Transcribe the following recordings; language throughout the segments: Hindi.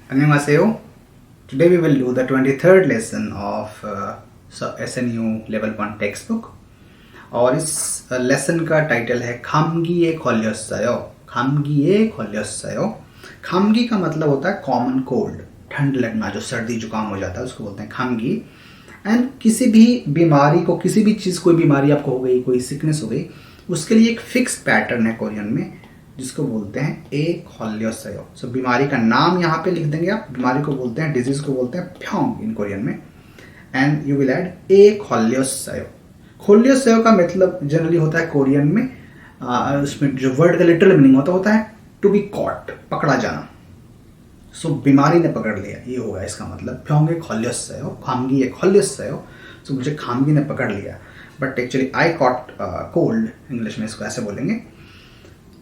Annyeonghaseyo. Today we will do the 23rd lesson of SNU level 1 textbook. और इस लेसन का टाइटल है खामगी खोल्योसयो। खामगी खोल्योसयो। खामगी का मतलब होता है कॉमन कोल्ड, ठंड लगना, जो सर्दी जुकाम हो जाता है उसको बोलते हैं खामगी। एंड किसी भी बीमारी को, किसी भी चीज़, कोई बीमारी आपको हो गई, कोई सिकनेस हो गई, उसके लिए एक फिक्स पैटर्न है कोरियन में जिसको बोलते हैं ए खोल्योसयो। सो बीमारी का नाम यहाँ पे लिख देंगे आप। बीमारी को बोलते हैं, डिजीज को बोलते हैं फ्योंग इन कोरियन में। And you will add a खोल्योसयो। खोल्योसयो का मतलब जनरली होता है कोरियन में, उसमें जो वर्ड का लिटरल मीनिंग होता है टू बी कॉट, पकड़ा जाना। सो बीमारी ने पकड़ लिया, ये होगा इसका मतलब। फ्योंग ए खोल्योसयो, खामगी ए खोल्योसयो। सो मुझे खामगी ने पकड़ लिया, but actually I cot cold, English में इसको ऐसे बोलेंगे।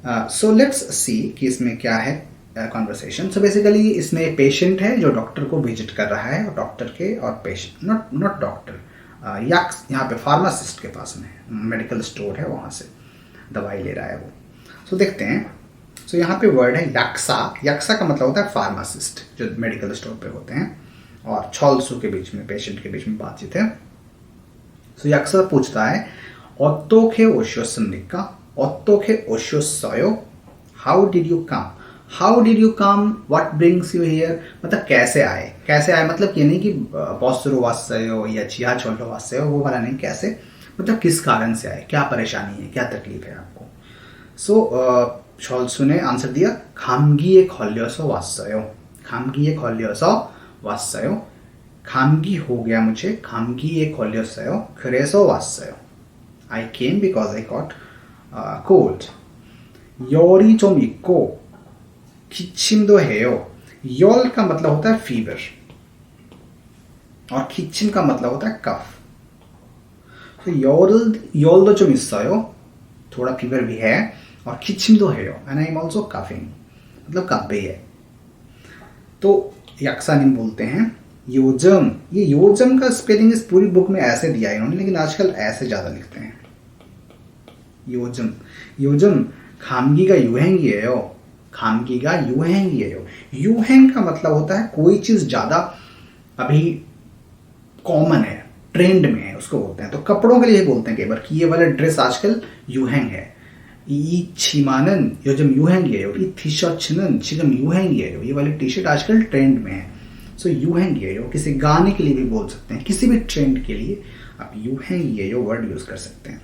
सो लेट्स सी कि इसमें क्या है कॉन्वर्सेशन। सो बेसिकली इसमें पेशेंट है जो डॉक्टर को विजिट कर रहा है, और डॉक्टर के और पेशेंट, नॉट डॉक्टर, यहाँ पे फार्मासिस्ट के पास में मेडिकल स्टोर है, वहाँ से दवाई ले रहा है वो। सो देखते हैं। सो यहाँ पे वर्ड है याक्सा। याक्सा का मतलब होता है फार्मासिस्ट, जो मेडिकल स्टोर पे होते हैं, और छॉल्सू के बीच में, पेशेंट के बीच में बातचीत है। सो याक्सा पूछता है 어떻게 오셨습니까? 어떻게 오셨어요? How did you come? How did you come? What brings you here? मतलब कैसे आए? कैसे आए मतलब ये नहीं कि पॉस्टरो वास्यो या चिया छोलो वास्यो, वो वाला नहीं। कैसे मतलब किस कारण से आए, क्या परेशानी है, क्या तकलीफ है आपको। सो शॉल्सू ने आंसर दिया 감기에 걸려서 왔어요. 감기에 걸려서 왔어요. 감기 हो गया मुझे, 감기에 걸렸어요. 그래서 왔어요. I came because I got cold. 열이 좀 있고 기침도 해요. 열 का मतलब होता है फीवर, और 기침 का मतलब होता है कफ। तो 열도 좀 있어요, थोड़ा फीवर भी है, और 기침도 해요, and I am also coughing, मतलब कफ भी है। तो याक्सानिम बोलते हैं योजम। ये योजम का स्पेलिंग इस पूरी बुक में ऐसे दिया है इन्होंने, लेकिन आजकल ऐसे ज़्यादा लिखते हैं योजम। योजम खामगी का यूहेंगिएयो। खामगी का यूहेंगिएयो। यूहेंग का मतलब होता है कोई चीज़ ज़्यादा अभी कॉमन है, ट्रेंड में है, उसको बोलते हैं। तो कपड़ों के लिए बोलते हैं कई बार कि ये वाला ड्रेस आजकल यूहेंग है। 이 치마는 요즘 유행이에요. 이 티셔츠는 지금 유행이에요. ये वाली टी शर्ट आजकल ट्रेंड में है। सो 유행이에요 किसी गाने के लिए भी बोल सकते हैं, किसी भी ट्रेंड के लिए आप 유행이에요 वर्ड यूज कर सकते हैं।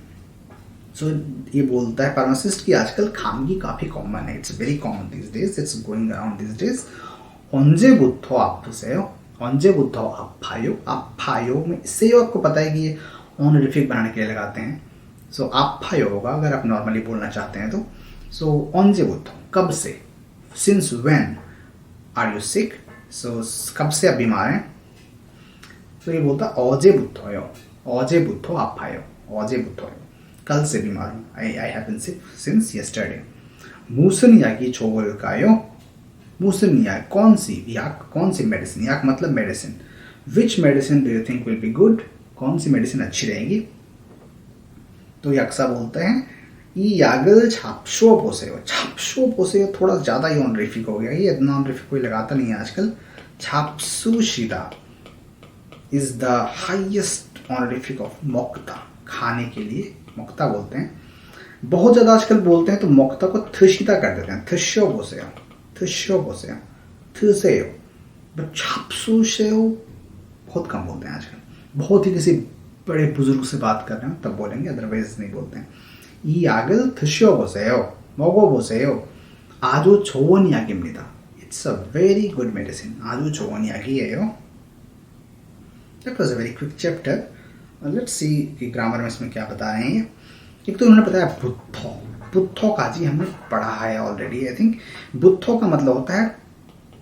सो ये बोलता है फार्मासिस्ट कि आजकल खामगी काफ़ी कॉमन है, it's very common this days, it's going around this days. 언제부터 아프세요? 언제부터 아파요? 아파요 में सेयो आपको पता है कि ये ऑनरिफिक बनाने के लिए लगाते हैं। सो आपायो होगा अगर आप नॉर्मली बोलना चाहते हैं तो। सो 언제부터 कब से, since when are you sick, so कब से आप बीमार हैं। तो ये बोलता 어제부터요, 어제부터 아파요, 어제부터요, कल से बीमार हूँ, I have been sick since yesterday. 무슨 약이 좋을까요? 무슨 약, कौन सी याक, कौन सी मेडिसिन, याक मतलब medicine. Which medicine do you think will be good, कौन सी मेडिसिन अच्छी रहेगी। तो याक्सा बोलते हैं ई यागल छापशो पोसेयो। छापशो पोसेयो थोड़ा ज़्यादा ही ऑनरिफिक हो गया, ये इतना ऑनरिफिक कोई लगाता नहीं है आजकल। छापसुशिदा is the highest honorific of मोक्ता, खाने के लिए मोक्ता बोलते हैं। बहुत ज़्यादा आजकल बोलते हैं तो मोक्ता को थशिता कर देते हैं, थश्यो पोसेयो, थश्यो पोसेयो, थसेयो। बट छापसुशेयो बहुत कम बोलते हैं आजकल। बहुत ही किसी बड़े बुजुर्ग से बात कर रहे हैं तब बोलेंगे, अदरवाइज नहीं बोलते हैं। 이 약을 드셔보세요, 먹어보세요. 아주 좋은 약입니다. It's a very good medicine. 아주 좋은 약이에요. That was a very quick chapter. Let's see कि ग्रामर में इसमें क्या बता रहे हैं। एक तो उन्होंने बताया बुद्धो। बुद्धो काजी हमने पढ़ा है ऑलरेडी आई थिंक। बुद्धो का मतलब होता है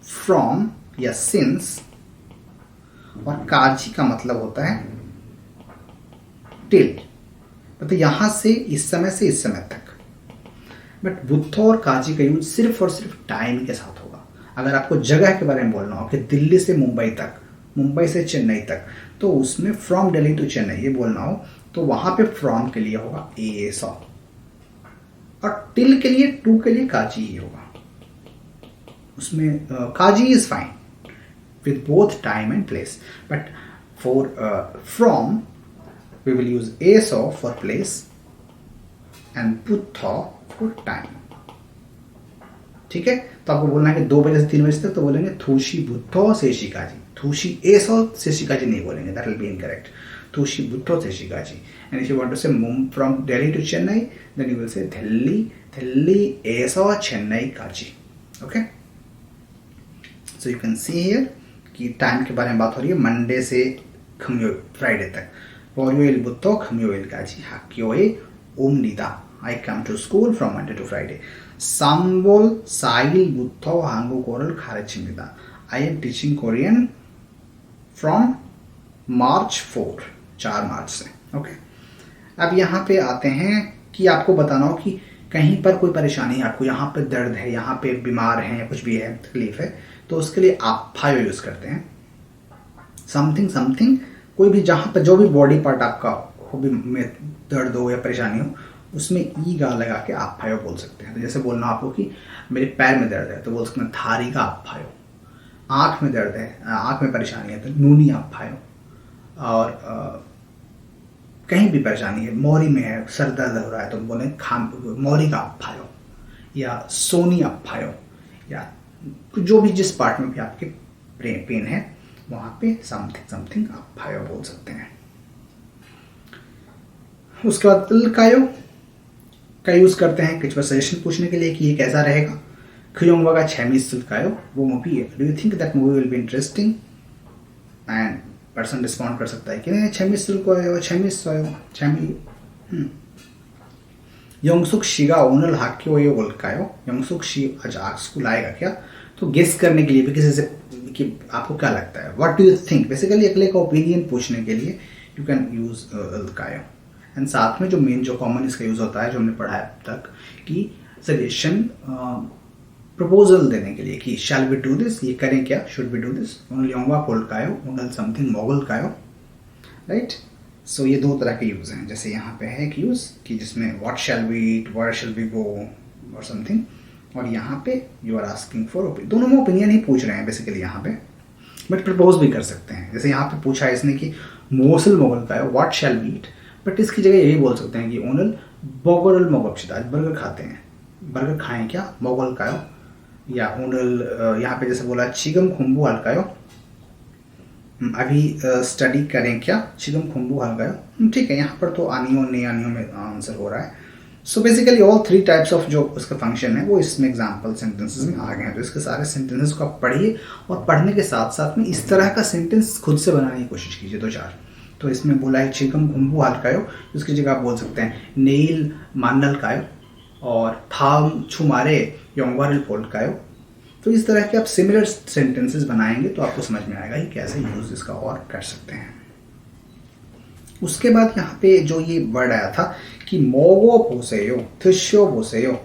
फ्रॉम या सिंस, और काजी का मतलब होता है टिल, मतलब यहाँ से इस समय से इस समय तक। बट बुद्धो और काजी का यूज सिर्फ और सिर्फ टाइम के साथ होगा। अगर आपको जगह के बारे में बोलना हो कि दिल्ली से मुंबई तक, मुंबई से चेन्नई तक, तो उसमें फ्रॉम दिल्ली टू चेन्नई ये बोलना हो तो वहाँ पे फ्रॉम के लिए होगा ए सौ, और टिल के लिए, टू के लिए काजी ही होगा। उसमें काजी is fine, with both time and place. But for from, we will use eso for place and buddha for time. ठीक है, तो आपको बोलना है कि 2 बजे से 3 बजे तक, तो बोलेंगे थूशी बुद्धो सेशिकाजी. थूशी एसो सेशिकाजी नहीं बोलेंगे, that will be incorrect. थूशी बुद्धो सेशिकाजी. And if you want to say from Delhi to Chennai, then you will say Delhi एसो चेन्नई काजी. Okay? So you can see here कि टाइम के बारे में बात हो रही है मंडे से फ्राइडे तक. 월요일 부터 금요일까지 학교에 옵니다. I come to school from Monday to Friday. 3월 4일부터 한국어를 가르칩니다. I am teaching Korean from March 4, 4 मार्च से. ओके, अब यहाँ पे आते हैं कि आपको बताना हो कि कहीं पर कोई परेशानी है, आपको यहाँ पे दर्द है, यहाँ पे बीमार हैं या कुछ भी है, तकलीफ है, तो उसके लिए आप फायो यूज करते हैं. समथिंग कोई भी जहाँ पर जो भी बॉडी पार्ट आपका हो भी में दर्द हो या परेशानी हो, उसमें ई गा लगा के आप फायो बोल सकते हैं. तो जैसे बोलना आपको कि मेरे पैर में दर्द है, तो बोल सकते हैं थारी का आप फायो. आँख में दर्द है, आँख में परेशानी है, तो नूनी आप फायो. और कहीं भी परेशानी है, मोरी में है, सर दर्द हो रहा है, तो बोले मोरी का आप फायो, या सोनी आप फायो, या जो भी जिस पार्ट में भी आपके पेन है वहाँ पे समथिंग आप फायो बोल सकते हैं. उसके बाद कायो का यूज करते हैं कुछ सजेशन पूछने के लिए कि ये कैसा रहेगा. खयोंगवा का 재밌을까요? वो मूवी है. Do you think that movie will be interesting? And person respond कर सकता है कि 재밌을거예요, 재밌어요, 영숙 씨가 오늘 학교에 올까요? 영숙 씨 आज स्कूल आएगा क्या? तो गेस करने के लिए भी किसी से कि आपको क्या लगता है, what do you think, basically अगले का ओपिनियन पूछने के लिए you can use Kayo. And साथ में जो मेन जो कॉमन इसका यूज होता है, जो हमने पढ़ा है अब तक, कि सजेशन प्रपोजल देने के लिए कि शैल वी डू दिस, ये करें क्या, should we do this, only योंगवा पोल कायो, ओनल समथिंग मोगल कायो. राइट, सो ये 2 तरह के यूज हैं. जैसे यहाँ पे है एक यूज कि जिसमें what shall we eat, where shall we go और समथिंग, और यहाँ पे you are asking for opinion. दोनों में ओपिनियन ही पूछ रहे हैं बेसिकली यहाँ पे, बट प्रपोज भी कर सकते हैं. जैसे यहाँ पे पूछा है इसने कि मोसल मोगल कायो, what shall we eat, but इसकी जगह यही बोल सकते हैं कि ओनल बर्गर मोगल, आज बर्गर खाते हैं, बर्गर खाएं क्या, मोगल कायो. या ओनल यहाँ पे जैसे बोला चिगम खुम्बू हल्कायो, अभी स्टडी करें क्या, चिगम खुम्बू हल्कायो. ठीक है, यहाँ पर तो आनियो नहीं आनियो में आंसर हो रहा है. So basically all 3 types of जो उसका फंक्शन है वो इसमें एग्जाम्पल सेंटेंसेस में आ गए हैं. तो इसके सारे सेंटेंसेस को आप पढ़िए और पढ़ने के साथ साथ में इस तरह का सेंटेंस खुद से बनाने की कोशिश कीजिए 2-4. तो इसमें बोला है चिकम घुम्बू हल्कायो, उसकी जगह आप बोल सकते हैं नेल मानल कायो और थाम छुमारे योंगवारिल पोल कायो. तो इस तरह के आप सिमिलर सेंटेंसेस बनाएंगे तो आपको समझ में आएगा कि कैसे यूज इसका और कर सकते हैं. उसके बाद यहाँ पे जो ये वर्ड आया था कि मोगो पोसेयो, थुश्यो पोसेयो,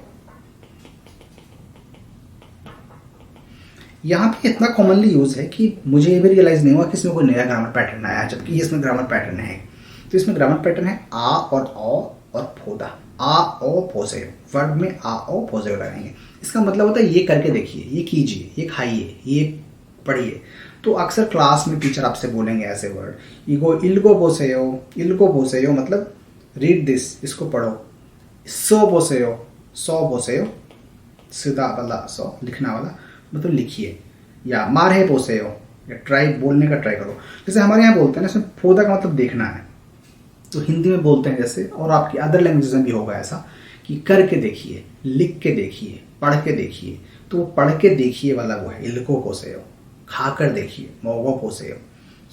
यहाँ पे इतना कॉमनली यूज है कि मुझे ये भी रियलाइज नहीं हुआ कि इसमें कोई नया ग्रामर पैटर्न आया, जबकि इसमें ग्रामर पैटर्न है. तो इसमें ग्रामर पैटर्न है आ और और फोदा, आ ओ पोसेयो. वर्ड में आ ओ पोसेयो लगाएंगे. इसका मतलब होता है ये करके देखिए, ये कीजिए, ये खाइए, ये पढ़िए. तो अक्सर क्लास में टीचर आपसे बोलेंगे ऐसे वर्ड, इल्गो पोसेयो मतलब रीड दिस, इसको पढ़ो. सो पोसेयो सीधा वाला सो, लिखना वाला मतलब लिखिए. या मारे पोसेयो, या ट्राई बोलने का ट्राई करो. जैसे हमारे यहाँ बोलते हैं ना, इसमें फोदा का मतलब देखना है, तो हिंदी में बोलते हैं जैसे, और आपकी अदर लैंग्वेजेस में भी होगा ऐसा कि करके देखिए, लिख के देखिए, पढ़ के देखिए. तो पढ़ के देखिए वाला वो है इल्को पोसेयो. खा कर देखिए, मोगो पोसेयो.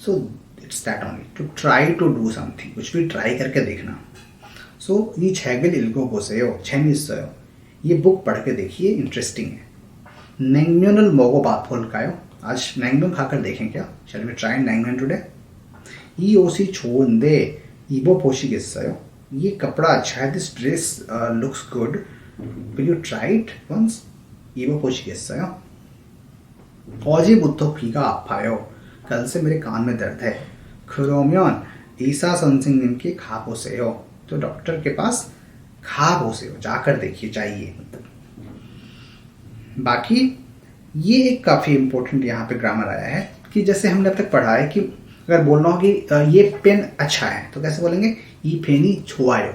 So it's that only to try to do something, कुछ भी ट्राई करके देखना. सो ये छैगल इल्को पोसेयो, 재밌어요, ये बुक पढ़ के देखिए, इंटरेस्टिंग है. नेंगन्योनल मोगो बाफोल कायो, आज नेंगन्योन खाकर देखें क्या, शैल वी ट्राई नेंगन्योन टुडे. 이 옷이 좋은데 입어보시겠어요? ये कपड़ा अच्छा है, this dress looks good, will you try it once. 입어보시겠어요? 어제부터 귀가 아파요, कल से मेरे कान में दर्द है. 그러면 의사 선생님께 가보세요, तो डॉक्टर के पास 가보세요, जाकर देखिए, जाइए मतलब. बाकी ये एक काफ़ी इम्पोर्टेंट यहाँ पे ग्रामर आया है कि जैसे हमने अब तक पढ़ा है कि अगर बोलना हो कि ये पेन अच्छा है तो कैसे बोलेंगे, ई पेनी छुआयो,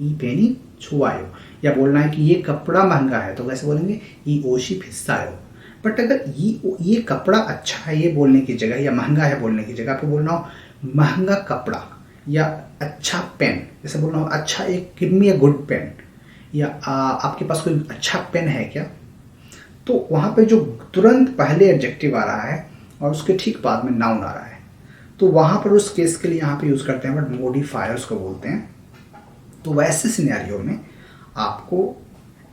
ई पेनी छुआयो। या बोलना है कि ये कपड़ा महंगा है तो कैसे बोलेंगे, ई ओशी फिस्सायो। बट अगर ये कपड़ा अच्छा है ये बोलने की जगह, या महंगा है बोलने की जगह, आपको बोलना हो महंगा कपड़ा या अच्छा पेन, जैसे बोलना हो अच्छा एक give me a good pen, या आपके पास कोई अच्छा पेन है क्या, तो वहाँ पे जो तुरंत पहले एडजेक्टिव आ रहा है और उसके ठीक बाद में नाउन आ रहा है, तो वहाँ पर उस केस के लिए यहाँ पे यूज़ करते हैं बट मॉडिफायर्स को बोलते हैं। तो वैसे सिनेरियो में आपको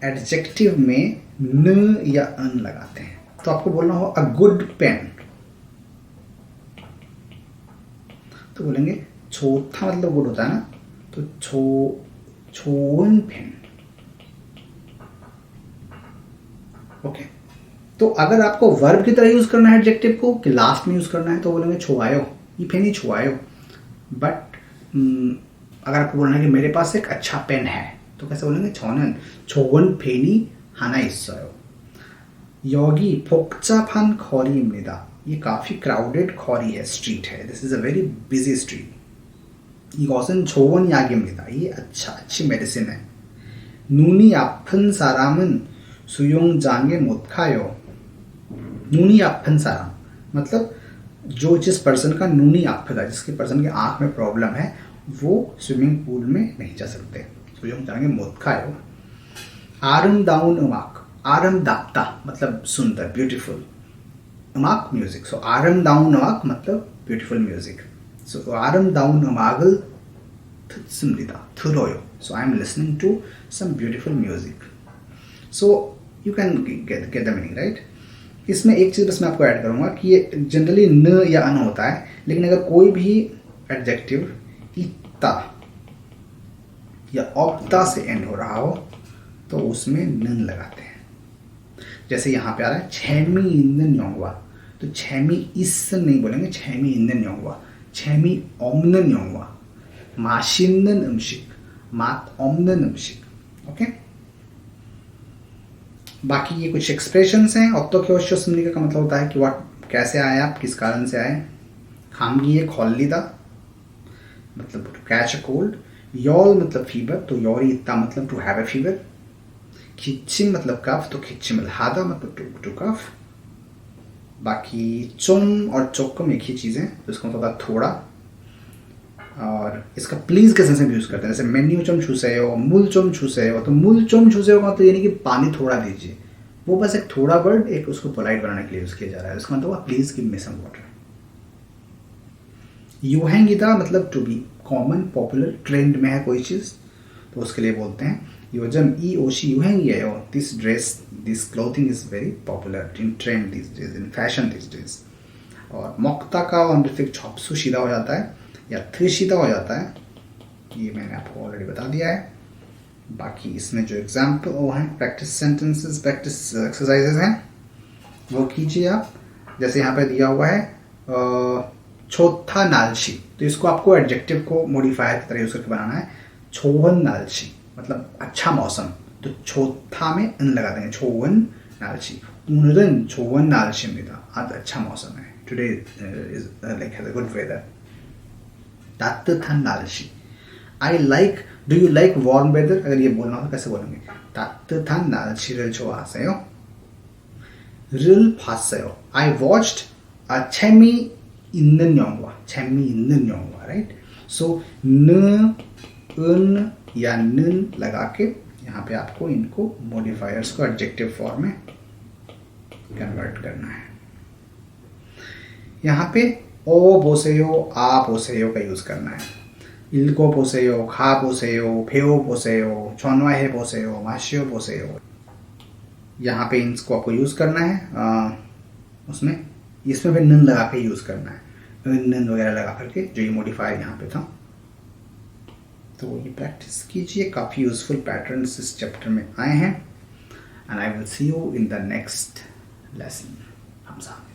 एडजेक्टिव में न या अन लगाते हैं। तो आपको बोलना हो अ गुड पेन, तो बोलेंगे छोटा मतलब गुड होता है ना, तो छोन पेन। ओके, तो अगर आपको वर्ब की तरह यूज करना है एडजेक्टिव को कि लास्ट में यूज करना है तो बोलेंगे छुआयो, ये पेनी छुआयो। बट अगर आपको बोलना है कि मेरे पास एक अच्छा पेन है तो कैसे बोलेंगे, छोनन छोवन पेनी हाना 있어요। यगी 복잡한 거리입니다। ये काफ़ी क्राउडेड 거리 है, स्ट्रीट है, this is a very busy street. 이것은 좋은 약입니다। ये अच्छी मेडिसिन है। 눈이 아픈 사람은 수영장에 못 가요। नूनी आफन सारा मतलब जिस पर्सन का नूनी आफन है, जिसके पर्सन के आँख में प्रॉब्लम है, वो स्विमिंग पूल में नहीं जा सकते। सुयोंजांगे 못 가요। आरमदाउन उमाक, आरमदाप्ता मतलब सुंदर, ब्यूटीफुल, उमाक म्यूजिक, सो आरमदाउन उमाक मतलब beautiful music. So आरमदाउन उमागल 듣습니다, 들어요। So I am listening to some beautiful music. So you can get the meaning, right? इसमें एक चीज़ बस मैं आपको ऐड करूँगा कि ये जनरली न या अन होता है, लेकिन अगर कोई भी एडजेक्टिव इत्ता या ऑप्ता से एंड हो रहा हो तो उसमें नन लगाते हैं। जैसे यहाँ पे आ रहा है छेमी इंदन योंगवा, तो छेमी इस नहीं बोलेंगे, छेमी इंदन योंगवा, छेमी ऑमनन योंगवा, माशिंदन 음식, 맛 없는 음식। ओके, बाकी ये कुछ एक्सप्रेशंस हैं। 어떻게 오셨습니까 का मतलब होता है कि व्हाट, कैसे आए आप, किस कारण से आए। 감기에 걸리다 मतलब टू कैच अ कोल्ड। 열 मतलब फीवर, तो 열이 있다 मतलब टू हैव अ फीवर। 기침 मतलब कफ, तो 기침을 하다 मतलब टू कफ। बाकी 좀 और 조금 एक ही चीज़ है, तो इसका मतलब थोड़ा। और इसका प्लीज के सेंस में यूज करते हैं, जैसे मेन्यू चम छूसे हो, मूल चम छूसे हो, तो मूल चम छूसे हो तो यानी कि पानी थोड़ा दीजिए, वो बस एक थोड़ा वर्ड एक उसको पोलाइट बनाने के लिए यूज किया जा रहा है। उसका मतलब please give me some water. युहेंगिदा मतलब to be common, popular, trend में है कोई चीज तो उसके लिए बोलते हैं योजम ई ओशी युहेंगिएयो, this dress, this clothing is very popular, in trend this days, in fashion this days. और मोक्ता का ऑनरिफिक छॉप्सू सीधा हो जाता है या थ्रीशीदा हो जाता है, ये मैंने आपको ऑलरेडी बता दिया है। बाकी इसमें जो एग्जाम्पल वो हैं प्रैक्टिस सेंटेंसेस, प्रैक्टिस एक्सरसाइजेज हैं, वो कीजिए आप। जैसे यहाँ पे दिया हुआ है छोथा नालशी, तो इसको आपको एडजेक्टिव को मॉडिफायर की तरह यूज करके बनाना है। छोवन नालशी मतलब अच्छा मौसम, तो छोथा में अन लगा देंगे, छोवन नालशी। 오늘은 좋은 날씨입니다, आज अच्छा मौसम है, today is like has a good weather. तात्तुथान नालशी, I like, do you like warm weather, अगर ये बोलना हो कैसे बोलेंगे, तात्तुथान नालशी를 좋아하세요? 를 봤어요, I watched a 재미있는 영화, 재미있는 영화, राइट। सो न, उन या 는 लगा के यहाँ पे आपको इनको मॉडिफायर्स को एडजेक्टिव फॉर्म में कन्वर्ट करना है। यहाँ पे ओ बोसेयो, आ बोसेयो का यूज करना है। इल्को बोसेयो, खा बोसेयो, फेओ बोसेयो, चौनवाहे बोसेयो, माशियो बोसेयो, यहाँ पे इनको आपको यूज करना है। उसमें इसमें भी नन लगा के यूज करना है, नन वगैरह लगा करके, जो ये मॉडिफायर यहाँ पे था। तो ये प्रैक्टिस कीजिए, काफ़ी यूजफुल पैटर्न्स इस चैप्टर में आए हैं। And I will see you in the next lesson. हमसा।